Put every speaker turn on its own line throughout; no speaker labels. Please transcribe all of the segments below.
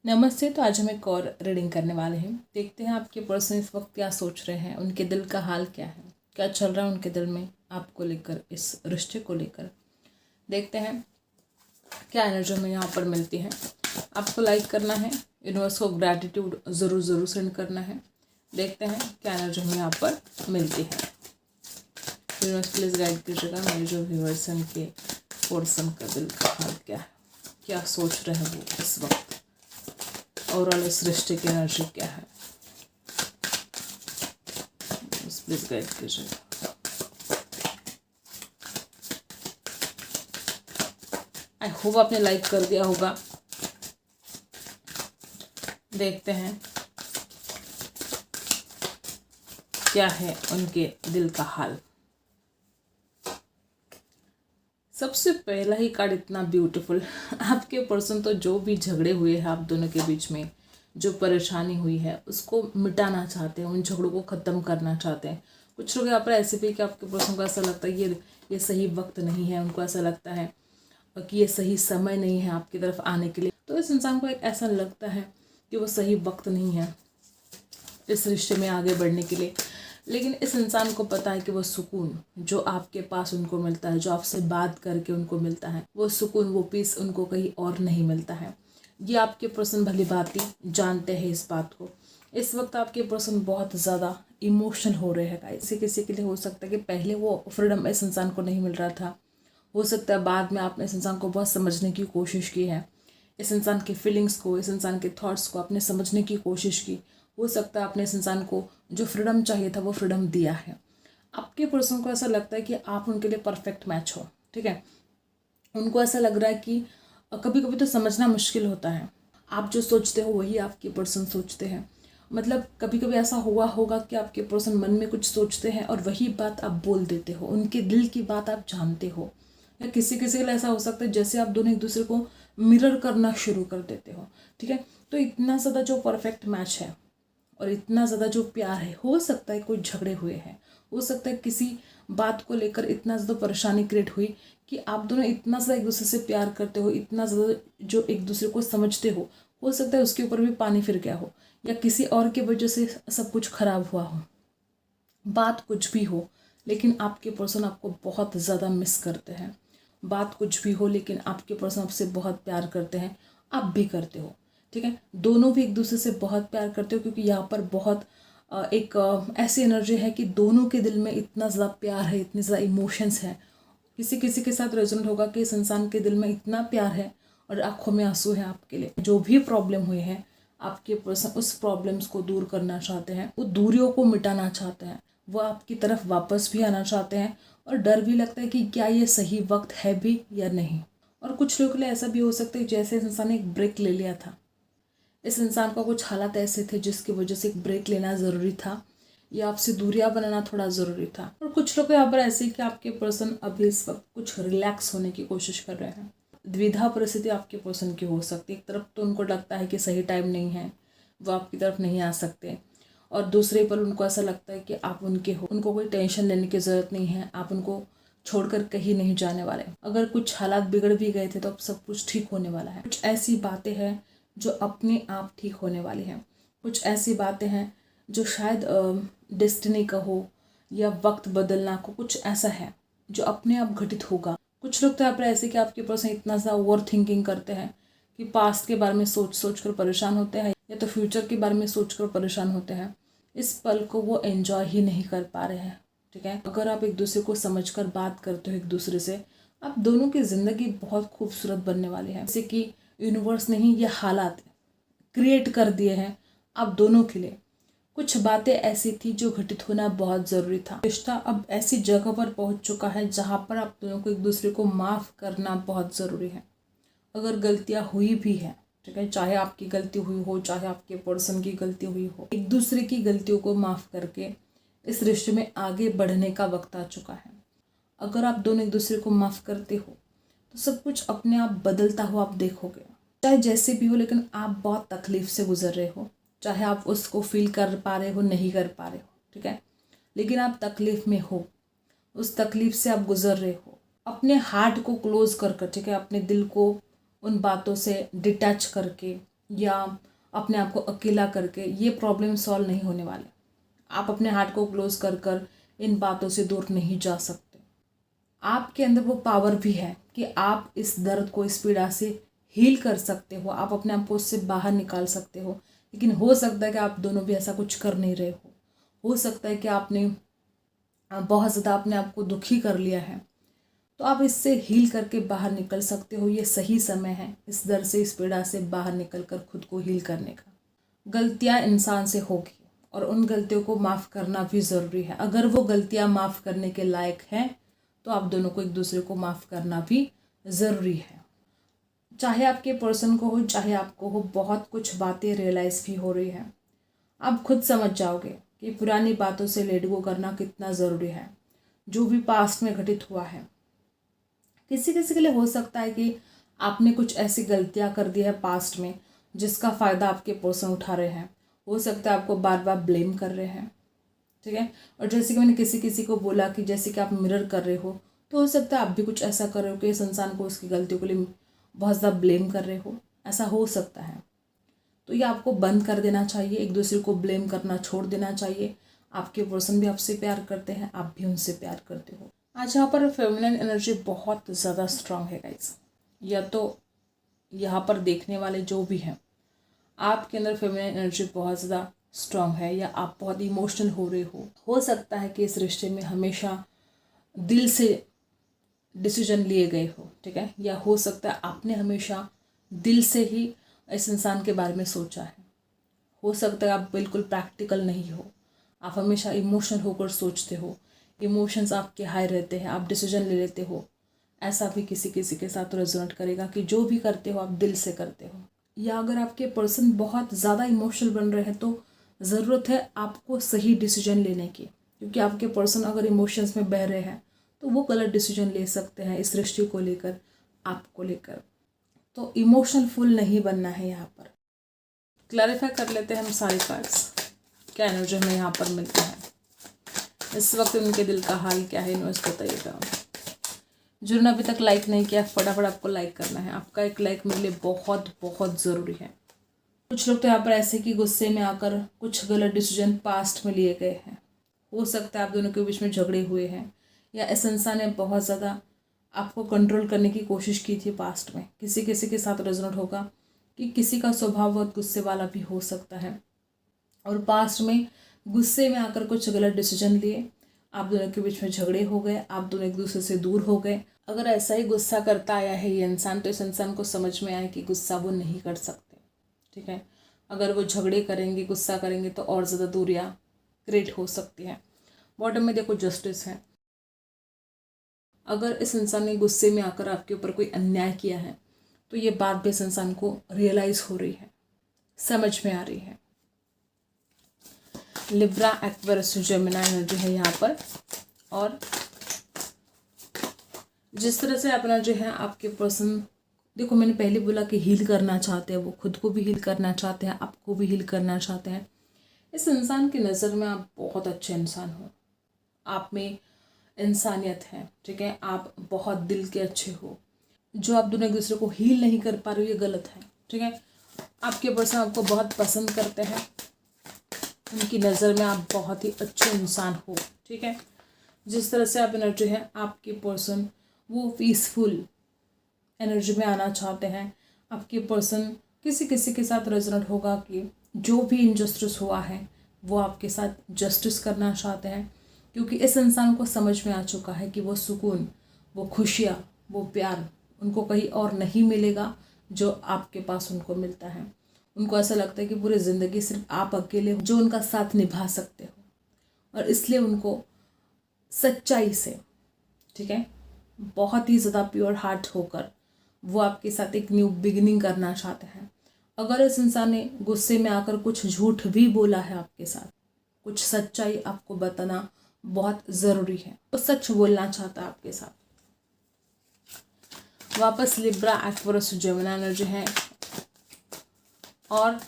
नमस्ते। तो आज हम एक और रीडिंग करने वाले हैं। देखते हैं आपके पर्सन इस वक्त क्या सोच रहे हैं, उनके दिल का हाल क्या है, क्या चल रहा है उनके दिल में आपको लेकर, इस रिश्ते को लेकर। देखते हैं क्या एनर्जी हमें यहाँ पर मिलती है। आपको लाइक करना है, यूनिवर्स को ग्रैटिट्यूड ज़रूर सेंड करना है। देखते हैं क्या एनर्जी हमें यहाँ पर मिलती है। यूनिवर्स प्लीज़ गाइड कीजिएगा मेरे जो व्यूअर्स हैं उनके पर्सन का दिल का हाल क्या है, क्या सोच रहे हैं वो इस वक्त, ओवरऑल इस रिश्ते की एनर्जी क्या है। प्लीज गाइड कीजिए। आई होप आपने लाइक कर दिया होगा। देखते हैं क्या है उनके दिल का हाल। सबसे पहला ही कार्ड इतना ब्यूटीफुल। आपके पर्सन तो जो भी झगड़े हुए हैं आप दोनों के बीच में, जो परेशानी हुई है उसको मिटाना चाहते हैं, उन झगड़ों को ख़त्म करना चाहते हैं। कुछ लोग यहाँ पर ऐसे भी कि आपके पर्सन को ऐसा लगता है ये सही वक्त नहीं है, उनको ऐसा लगता है कि ये सही समय नहीं है आपकी तरफ आने के लिए। तो इस इंसान को एक ऐसा लगता है कि वो सही वक्त नहीं है इस रिश्ते में आगे बढ़ने के लिए। लेकिन इस इंसान को पता है कि वो सुकून जो आपके पास उनको मिलता है, जो आपसे बात करके उनको मिलता है, वो सुकून, वो पीस उनको कहीं और नहीं मिलता है। ये आपके पर्सन भली भांति जानते हैं इस बात को। इस वक्त आपके पर्सन बहुत ज़्यादा इमोशनल हो रहे हैं। किसी के लिए हो सकता है कि पहले वो फ्रीडम इस इंसान को नहीं मिल रहा था, हो सकता है बाद में आपने इस इंसान को बहुत समझने की कोशिश की है, इस इंसान के फीलिंग्स को, इस इंसान के थॉट्स को आपने समझने की कोशिश की। हो सकता है आपने इस इंसान को जो फ्रीडम चाहिए था वो फ्रीडम दिया है। आपके पर्सन को ऐसा लगता है कि आप उनके लिए परफेक्ट मैच हो। ठीक है, उनको ऐसा लग रहा है कि कभी कभी तो समझना मुश्किल होता है, आप जो सोचते हो वही आपके पर्सन सोचते हैं। मतलब कभी कभी ऐसा हुआ होगा कि आपके पर्सन मन में कुछ सोचते हैं और वही बात आप बोल देते हो, उनके दिल की बात आप जानते हो। या किसी किसी के लिए ऐसा हो सकता है जैसे आप दोनों एक दूसरे को मिरर करना शुरू कर देते हो। ठीक है, तो इतना ज़्यादा जो परफेक्ट मैच है और इतना ज़्यादा जो प्यार है, हो सकता है कोई झगड़े हुए हैं, हो सकता है किसी बात को लेकर इतना ज़्यादा परेशानी क्रिएट हुई कि आप दोनों इतना ज़्यादा एक दूसरे से प्यार करते हो, इतना ज़्यादा जो एक दूसरे को समझते हो सकता है उसके ऊपर भी पानी फिर गया हो, या किसी और की वजह से सब कुछ खराब हुआ हो, बात कुछ भी हो, लेकिन आपके पर्सन आपको बहुत ज़्यादा मिस करते हैं। बात कुछ भी हो लेकिन आपके पर्सन आपसे बहुत प्यार करते हैं, आप भी करते हो। ठीक है, दोनों भी एक दूसरे से बहुत प्यार करते हो, क्योंकि यहाँ पर बहुत एक ऐसी एनर्जी है कि दोनों के दिल में इतना ज़्यादा प्यार है, इतने ज़्यादा इमोशंस हैं। किसी किसी के साथ रेजोनेट होगा कि इस इंसान के दिल में इतना प्यार है और आंखों में आंसू है आपके लिए। जो भी प्रॉब्लम हुई है आपके पर्सन उस प्रॉब्लम्स को दूर करना चाहते हैं, वो दूरियों को मिटाना चाहते हैं, वो आपकी तरफ वापस भी आना चाहते हैं। और डर भी लगता है कि क्या ये सही वक्त है भी या नहीं। और कुछ लोगों के लिए ऐसा भी हो सकता है जैसे इस इंसान ने एक ब्रेक ले लिया था, इस इंसान का कुछ हालात ऐसे थे जिसकी वजह से एक ब्रेक लेना ज़रूरी था, या आपसे दूरियां बनाना थोड़ा ज़रूरी था। और कुछ लोग यहाँ पर ऐसे कि आपके पर्सन अभी इस वक्त कुछ रिलैक्स होने की कोशिश कर रहे हैं। द्विधा परिस्थिति आपके पर्सन की हो सकती है। एक तरफ तो उनको लगता है कि सही टाइम नहीं है, वो आपकी तरफ नहीं आ सकते, और दूसरे पर उनको ऐसा लगता है कि आप उनके हो, उनको कोई टेंशन लेने की ज़रूरत नहीं है, आप उनको छोड़कर कहीं नहीं जाने वाले। अगर कुछ हालात बिगड़ भी गए थे तो अब सब कुछ ठीक होने वाला है। कुछ ऐसी बातें हैं जो अपने आप ठीक होने वाली हैं। कुछ ऐसी बातें हैं जो शायद डेस्टिनी का हो या वक्त बदलना को, कुछ ऐसा है जो अपने आप घटित होगा। कुछ लोग तो यहाँ पर ऐसे कि आपके पर्सन इतना सा ओवर थिंकिंग करते हैं कि पास्ट के बारे में सोच कर परेशान होते हैं, या तो फ्यूचर के बारे में सोच कर परेशान होते हैं। इस पल को वो एंजॉय ही नहीं कर पा रहे हैं। ठीक है, अगर आप एक दूसरे को समझकर बात करते हो एक दूसरे से, आप दोनों की ज़िंदगी बहुत खूबसूरत बनने वाली है। जैसे कि यूनिवर्स ने ही ये हालात क्रिएट कर दिए हैं आप दोनों के लिए। कुछ बातें ऐसी थी जो घटित होना बहुत ज़रूरी था। रिश्ता अब ऐसी जगह पर पहुंच चुका है जहां पर आप दोनों को एक दूसरे को माफ़ करना बहुत ज़रूरी है। अगर गलतियां हुई भी हैं, ठीक है, चाहे आपकी गलती हुई हो, चाहे आपके पर्सन की गलती हुई हो, एक दूसरे की गलतियों को माफ़ करके इस रिश्ते में आगे बढ़ने का वक्त आ चुका है। अगर आप दोनों एक दूसरे को माफ़ करते हो तो सब कुछ अपने आप बदलता हुआ आप देखोगे। चाहे जैसे भी हो, लेकिन आप बहुत तकलीफ से गुजर रहे हो, चाहे आप उसको फील कर पा रहे हो नहीं कर पा रहे हो, ठीक है, लेकिन आप तकलीफ में हो, उस तकलीफ से आप गुजर रहे हो। अपने हार्ट को क्लोज कर, ठीक है, अपने दिल को उन बातों से डिटैच करके या अपने आप को अकेला करके ये प्रॉब्लम सॉल्व नहीं होने वाले। आप अपने हार्ट को क्लोज कर कर इन बातों से दूर नहीं जा सकते। आपके अंदर वो पावर भी है कि आप इस दर्द को, इस पीड़ा से हील कर सकते हो, आप अपने आप को उससे बाहर निकाल सकते हो। लेकिन हो सकता है कि आप दोनों भी ऐसा कुछ कर नहीं रहे हो सकता है कि आपने बहुत ज़्यादा अपने आप को दुखी कर लिया है। तो आप इससे हील करके बाहर निकल सकते हो। ये सही समय है इस दर्द से, इस पीड़ा से बाहर निकल कर खुद को हील करने का। गलतियाँ इंसान से होगी और उन गलतियों को माफ़ करना भी ज़रूरी है। अगर वो गलतियाँ माफ़ करने के लायक हैं तो आप दोनों को एक दूसरे को माफ़ करना भी ज़रूरी है। चाहे आपके पर्सन को हो, चाहे आपको हो, बहुत कुछ बातें रियलाइज़ भी हो रही है। आप खुद समझ जाओगे कि पुरानी बातों से लेट गो करना कितना ज़रूरी है। जो भी पास्ट में घटित हुआ है, किसी किसी के लिए हो सकता है कि आपने कुछ ऐसी गलतियां कर दी है पास्ट में जिसका फ़ायदा आपके पर्सन उठा रहे हैं। हो सकता है आपको बार बार ब्लेम कर रहे हैं, ठीक है। और जैसे कि मैंने किसी किसी को बोला कि जैसे कि आप मिरर कर रहे हो, तो हो सकता है आप भी कुछ ऐसा कर रहे हो कि इस इंसान को उसकी गलतियों के लिए बहुत ज़्यादा ब्लेम कर रहे हो। ऐसा हो सकता है। तो ये आपको बंद कर देना चाहिए, एक दूसरे को ब्लेम करना छोड़ देना चाहिए। आपके पर्सन भी आपसे प्यार करते हैं, आप भी उनसे प्यार करते हो। आज यहाँ पर फेमिनिन एनर्जी बहुत ज़्यादा स्ट्रांग है गाइस। या तो यहाँ पर देखने वाले जो भी हैं, आपके अंदर फेमिनिन एनर्जी बहुत ज़्यादा स्ट्रांग है, या आप बहुत इमोशनल हो रहे हो सकता है कि इस रिश्ते में हमेशा दिल से डिसीजन लिए गए हो, ठीक है। या हो सकता है आपने हमेशा दिल से ही इस इंसान के बारे में सोचा है। हो सकता है आप बिल्कुल प्रैक्टिकल नहीं हो, आप हमेशा इमोशनल होकर सोचते हो, इमोशंस आपके हाई रहते हैं, आप डिसीजन ले लेते हो। ऐसा भी किसी किसी के साथ रेजोनेट करेगा कि जो भी करते हो आप दिल से करते हो। या अगर आपके पर्सन बहुत ज़्यादा इमोशनल बन रहे हैं तो ज़रूरत है आपको सही डिसीजन लेने की, क्योंकि आपके पर्सन अगर इमोशंस में बह रहे हैं तो वो गलत डिसीजन ले सकते हैं इस रिश्ते को लेकर, आपको लेकर। तो इमोशनल फुल नहीं बनना है। यहाँ पर क्लैरिफाई कर लेते हैं हम सारे कार्ड्स, क्या एनर्जी हमें यहाँ पर मिलती है इस वक्त, उनके दिल का हाल क्या है, यूनिवर्स बताइएगा। जिन्होंने अभी तक लाइक नहीं किया, फटाफट आपको लाइक करना है। आपका एक लाइक मेरे लिए बहुत बहुत ज़रूरी है। कुछ लोग तो यहाँ पर ऐसे कि गुस्से में आकर कुछ गलत डिसीजन पास्ट में लिए गए हैं। हो सकता है आप दोनों के बीच में झगड़े हुए हैं, या इस इंसान ने बहुत ज़्यादा आपको कंट्रोल करने की कोशिश की थी पास्ट में। किसी किसी के साथ रेजोनेट होगा कि किसी का स्वभाव बहुत गुस्से वाला भी हो सकता है, और पास्ट में गुस्से में आकर कुछ गलत डिसीजन लिए, आप दोनों के बीच में झगड़े हो गए, आप दोनों एक दूसरे से दूर हो गए। अगर ऐसा ही गुस्सा करता आया है ये इंसान, तो इस इंसान को समझ में आए कि गुस्सा वो नहीं कर सकते, ठीक है। अगर वो झगड़े करेंगे, गुस्सा करेंगे तो और ज़्यादा दूरियाँ क्रिएट हो सकती हैं। बॉटम में देखो जस्टिस है। अगर इस इंसान ने गुस्से में आकर आपके ऊपर कोई अन्याय किया है तो ये बात भी इस इंसान को रियलाइज़ हो रही है, समझ में आ रही है। लिब्रा, एक्वेरियस, जेमिनी एनर्जी है यहाँ पर। और जिस तरह से अपना जो है आपके पर्सन, देखो मैंने पहले बोला कि हील करना चाहते हैं, वो खुद को भी हील करना चाहते हैं, आपको भी हील करना चाहते हैं। इस इंसान की नज़र में आप बहुत अच्छे इंसान हो, आप में इंसानियत है, ठीक है। आप बहुत दिल के अच्छे हो। जो आप दोनों एक दूसरे को हील नहीं कर पा रहे हो ये गलत है, ठीक है। आपके पर्सन आपको बहुत पसंद करते हैं, उनकी नज़र में आप बहुत ही अच्छे इंसान हो, ठीक है। जिस तरह से आप एनर्जी है, आपके पर्सन वो पीसफुल एनर्जी में आना चाहते हैं। आपके पर्सन किसी किसी के साथ रेजोनेट होगा कि जो भी इनजस्टिस हुआ है वो आपके साथ जस्टिस करना चाहते हैं, क्योंकि इस इंसान को समझ में आ चुका है कि वो सुकून, वो खुशियाँ, वो प्यार उनको कहीं और नहीं मिलेगा जो आपके पास उनको मिलता है। उनको ऐसा लगता है कि पूरी ज़िंदगी सिर्फ आप अकेले हो जो उनका साथ निभा सकते हो, और इसलिए उनको सच्चाई से, ठीक है, बहुत ही ज़्यादा प्योर हार्ट होकर वो आपके साथ एक न्यू बिगिनिंग करना चाहते हैं। अगर इस इंसान ने गुस्से में आकर कुछ झूठ भी बोला है आपके साथ, कुछ सच्चाई आपको बताना बहुत ज़रूरी है, तो सच बोलना चाहता है आपके साथ। वापस लिब्रा, एक्वेरियस, जेमिनी एनर्जी है। और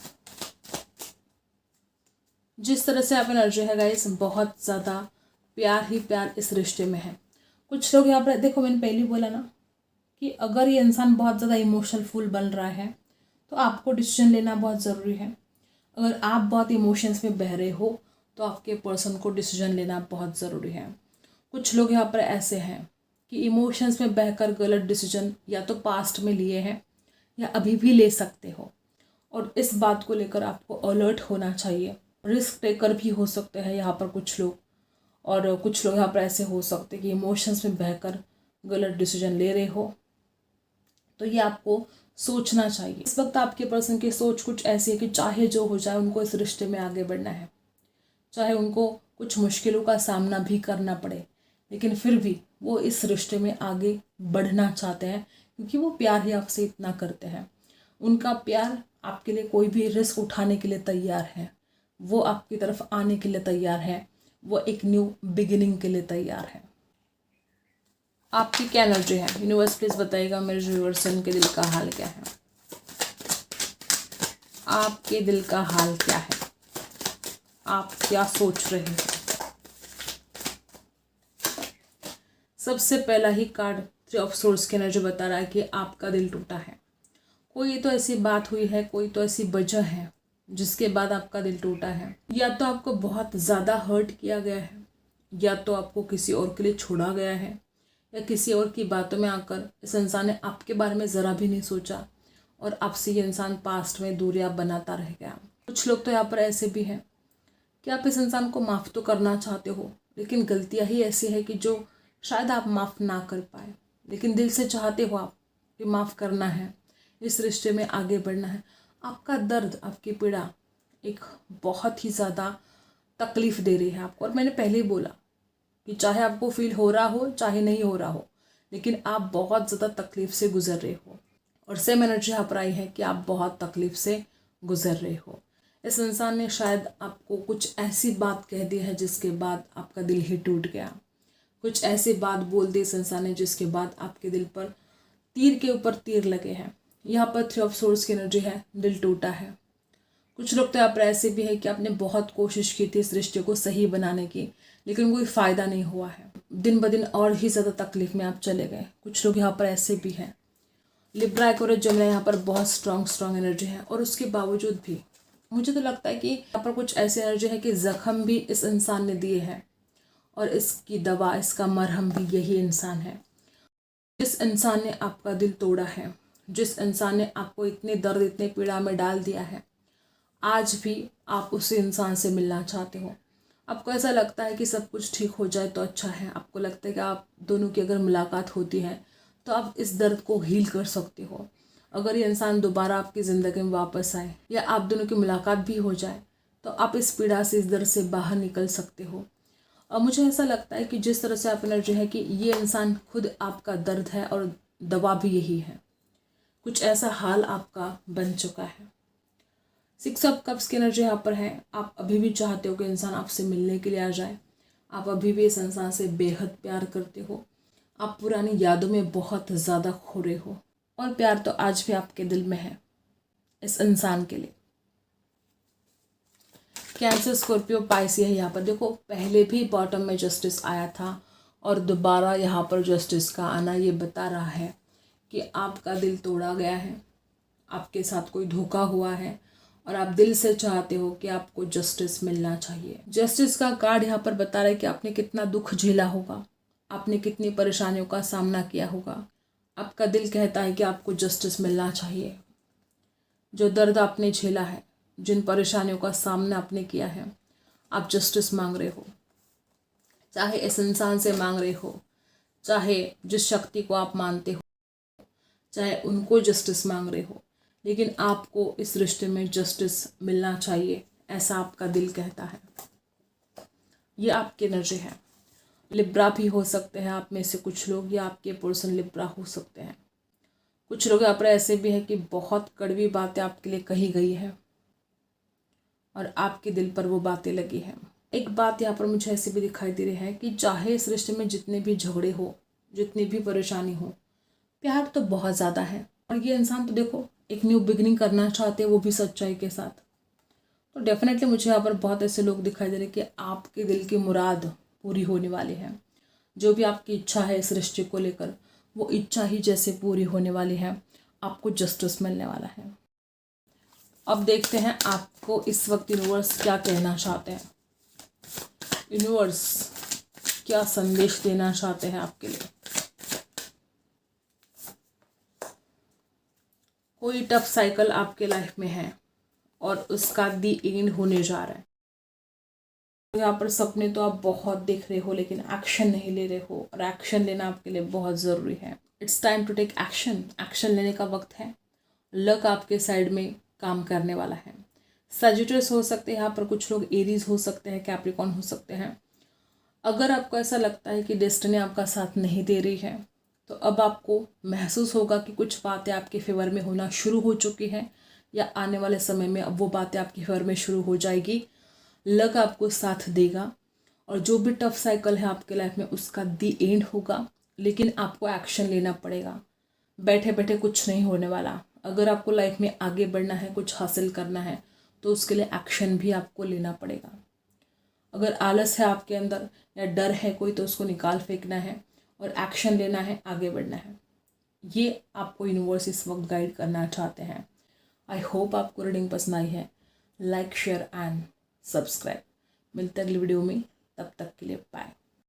जिस तरह से आप एनर्जी है गाइस, बहुत ज़्यादा प्यार ही प्यार इस रिश्ते में है। कुछ लोग यहाँ पर देखो, मैंने पहले बोला ना कि अगर ये इंसान बहुत ज़्यादा इमोशनल फुल बन रहा है तो आपको डिसीजन लेना बहुत ज़रूरी है। अगर आप बहुत इमोशंस में बह रहे हो तो आपके पर्सन को डिसीजन लेना बहुत ज़रूरी है। कुछ लोग यहाँ पर ऐसे हैं कि इमोशंस में बहकर गलत डिसीजन या तो पास्ट में लिए हैं या अभी भी ले सकते हो, और इस बात को लेकर आपको अलर्ट होना चाहिए। रिस्क टेकर भी हो सकते हैं यहाँ पर कुछ लोग, और कुछ लोग यहाँ पर ऐसे हो सकते हैं कि इमोशंस में बहकर गलत डिसीजन ले रहे हो, तो ये आपको सोचना चाहिए। इस वक्त आपके पर्सन की सोच कुछ ऐसी है कि चाहे जो हो जाए उनको इस रिश्ते में आगे बढ़ना है, चाहे उनको कुछ मुश्किलों का सामना भी करना पड़े, लेकिन फिर भी वो इस रिश्ते में आगे बढ़ना चाहते हैं, क्योंकि वो प्यार ही आपसे इतना करते हैं। उनका प्यार आपके लिए कोई भी रिस्क उठाने के लिए तैयार है, वो आपकी तरफ आने के लिए तैयार है, वो एक न्यू बिगिनिंग के लिए तैयार है। आपकी क्या एनर्जी है यूनिवर्स, प्लीज बताइएगा मेरे व्यूअर्स, उनके दिल का हाल क्या है। आपके दिल का हाल क्या है, आप क्या सोच रहे हैं। सबसे पहला ही कार्ड 3 ऑफ सोर्स की एनर्जी बता रहा है कि आपका दिल टूटा है। कोई तो ऐसी बात हुई है, कोई तो ऐसी वजह है जिसके बाद आपका दिल टूटा है। या तो आपको बहुत ज़्यादा हर्ट किया गया है, या तो आपको किसी और के लिए छोड़ा गया है, या किसी और की बातों में आकर इस इंसान ने आपके बारे में ज़रा भी नहीं सोचा और आपसे ये इंसान पास्ट में दूरियां बनाता रह गया। कुछ लोग तो यहाँ पर ऐसे भी हैं कि आप इस इंसान को माफ़ तो करना चाहते हो, लेकिन गलतियाँ ही ऐसी है कि जो शायद आप माफ़ ना कर पाए, लेकिन दिल से चाहते हो आप कि माफ़ करना है, इस रिश्ते में आगे बढ़ना है। आपका दर्द, आपकी पीड़ा एक बहुत ही ज़्यादा तकलीफ़ दे रही है आपको, और मैंने पहले ही बोला कि चाहे आपको फील हो रहा हो चाहे नहीं हो रहा हो, लेकिन आप बहुत ज़्यादा तकलीफ़ से गुजर रहे हो। और सेम एनर्जी यहाँ पर आई है कि आप बहुत तकलीफ़ से गुजर रहे हो। इस इंसान ने शायद आपको कुछ ऐसी बात कह दी है जिसके बाद आपका दिल ही टूट गया। कुछ ऐसी बात बोल दी इस इंसान ने जिसके बाद आपके दिल पर तीर के ऊपर तीर लगे हैं। यहाँ पर 3 ऑफ सोर्स की एनर्जी है, दिल टूटा है। कुछ लोग तो यहाँ पर ऐसे भी है कि आपने बहुत कोशिश की थी इस रिश्ते को सही बनाने की, लेकिन कोई फ़ायदा नहीं हुआ है। दिन ब दिन और ही ज़्यादा तकलीफ में आप चले गए। कुछ लोग यहाँ पर ऐसे भी हैं। लिब्रा एक्वेरियस जेमिनी यहाँ पर बहुत स्ट्रॉन्ग एनर्जी है, और उसके बावजूद भी मुझे तो लगता है कि यहाँ पर कुछ ऐसी एनर्जी है कि ज़ख्म भी इस इंसान ने दिए हैं, और इसकी दवा, इसका मरहम भी यही इंसान है। जिस इंसान ने आपका दिल तोड़ा है, जिस इंसान ने आपको इतने दर्द, इतने पीड़ा में डाल दिया है, आज भी आप उसी इंसान से मिलना चाहते हो। आपको ऐसा लगता है कि सब कुछ ठीक हो जाए तो अच्छा है। आपको लगता है कि आप दोनों की अगर मुलाकात होती है तो आप इस दर्द को हील कर सकते हो। अगर ये इंसान दोबारा आपकी ज़िंदगी में वापस आए या आप दोनों की मुलाकात भी हो जाए तो आप इस पीड़ा से, इस दर्द से बाहर निकल सकते हो। और मुझे ऐसा लगता है कि जिस तरह से आप एनर्जी है कि ये इंसान खुद आपका दर्द है और दवा भी यही है। कुछ ऐसा हाल आपका बन चुका है। 6 ऑफ कप्स की एनर्जी यहाँ पर है। आप अभी भी चाहते हो कि इंसान आपसे मिलने के लिए आ जाए। आप अभी भी इस इंसान से बेहद प्यार करते हो। आप पुरानी यादों में बहुत ज़्यादा खो रहे हो, और प्यार तो आज भी आपके दिल में है इस इंसान के लिए। कैंसर, स्कॉर्पियो, पाइसी है यहाँ पर। देखो, पहले भी बॉटम में जस्टिस आया था, और दोबारा यहाँ पर जस्टिस का आना ये बता रहा है कि आपका दिल तोड़ा गया है, आपके साथ कोई धोखा हुआ है, और आप दिल से चाहते हो कि आपको जस्टिस मिलना चाहिए। जस्टिस का कार्ड यहाँ पर बता रहा है कि आपने कितना दुख झेला होगा, आपने कितनी परेशानियों का सामना किया होगा। आपका दिल कहता है कि आपको जस्टिस मिलना चाहिए। जो दर्द आपने झेला है, जिन परेशानियों का सामना आपने किया है, आप जस्टिस मांग रहे हो। चाहे इस इंसान से मांग रहे हो, चाहे जिस शक्ति को आप मानते हो, चाहे उनको जस्टिस मांग रहे हो, लेकिन आपको इस रिश्ते में जस्टिस मिलना चाहिए, ऐसा आपका दिल कहता है। ये आपकी एनर्जी है। लिब्रा भी हो सकते हैं आप में से कुछ लोग, या आपके पर्सन लिब्रा हो सकते हैं। कुछ लोग यहाँ पर ऐसे भी हैं कि बहुत कड़वी बातें आपके लिए कही गई है और आपके दिल पर वो बातें लगी हैं। एक बात यहाँ पर मुझे ऐसे भी दिखाई दे रही है कि चाहे इस रिश्ते में जितने भी झगड़े हो, जितनी भी परेशानी हो, प्यार तो बहुत ज़्यादा है। और ये इंसान तो देखो एक न्यू बिगिनिंग करना चाहते हैं, वो भी सच्चाई के साथ। तो डेफिनेटली मुझे यहाँ पर बहुत ऐसे लोग दिखाई दे रहे हैं कि आपके दिल की मुराद पूरी होने वाली है। जो भी आपकी इच्छा है इस रिश्ते को लेकर, वो इच्छा ही जैसे पूरी होने वाली है। आपको जस्टिस मिलने वाला है। अब देखते हैं आपको इस वक्त यूनिवर्स क्या कहना चाहते हैं। यूनिवर्स क्या संदेश देना चाहते हैं आपके लिए। कोई टफ साइकिल आपके लाइफ में है और उसका दी एंड होने जा रहा है। यहाँ पर सपने तो आप बहुत देख रहे हो लेकिन एक्शन नहीं ले रहे हो, और एक्शन लेना आपके लिए बहुत ज़रूरी है। It's time to take action. Action लेने का वक्त है। लक आपके साइड में काम करने वाला है। सजिटेरियस हो सकते हैं यहाँ पर, कुछ लोग एरीज हो सकते हैं, कैप्रिकॉन हो सकते हैं। अगर आपको ऐसा लगता है कि डेस्टिनी आपका साथ नहीं दे रही है तो अब आपको महसूस होगा कि कुछ बातें आपके फेवर में होना शुरू हो चुकी हैं, या आने वाले समय में अब वो बातें आपके फेवर में शुरू हो जाएगी। लक आपको साथ देगा और जो भी टफ साइकिल है आपके लाइफ में उसका दी एंड होगा, लेकिन आपको एक्शन लेना पड़ेगा। बैठे बैठे कुछ नहीं होने वाला। अगर आपको लाइफ में आगे बढ़ना है, कुछ हासिल करना है, तो उसके लिए एक्शन भी आपको लेना पड़ेगा। अगर आलस है आपके अंदर या डर है कोई, तो उसको निकाल फेंकना है और एक्शन लेना है, आगे बढ़ना है। ये आपको यूनिवर्स इस वक्त गाइड करना चाहते हैं। आई होप आपको रीडिंग पसंद आई है। Like, share and subscribe. मिलते हैं अगली वीडियो में, तब तक के लिए बाय।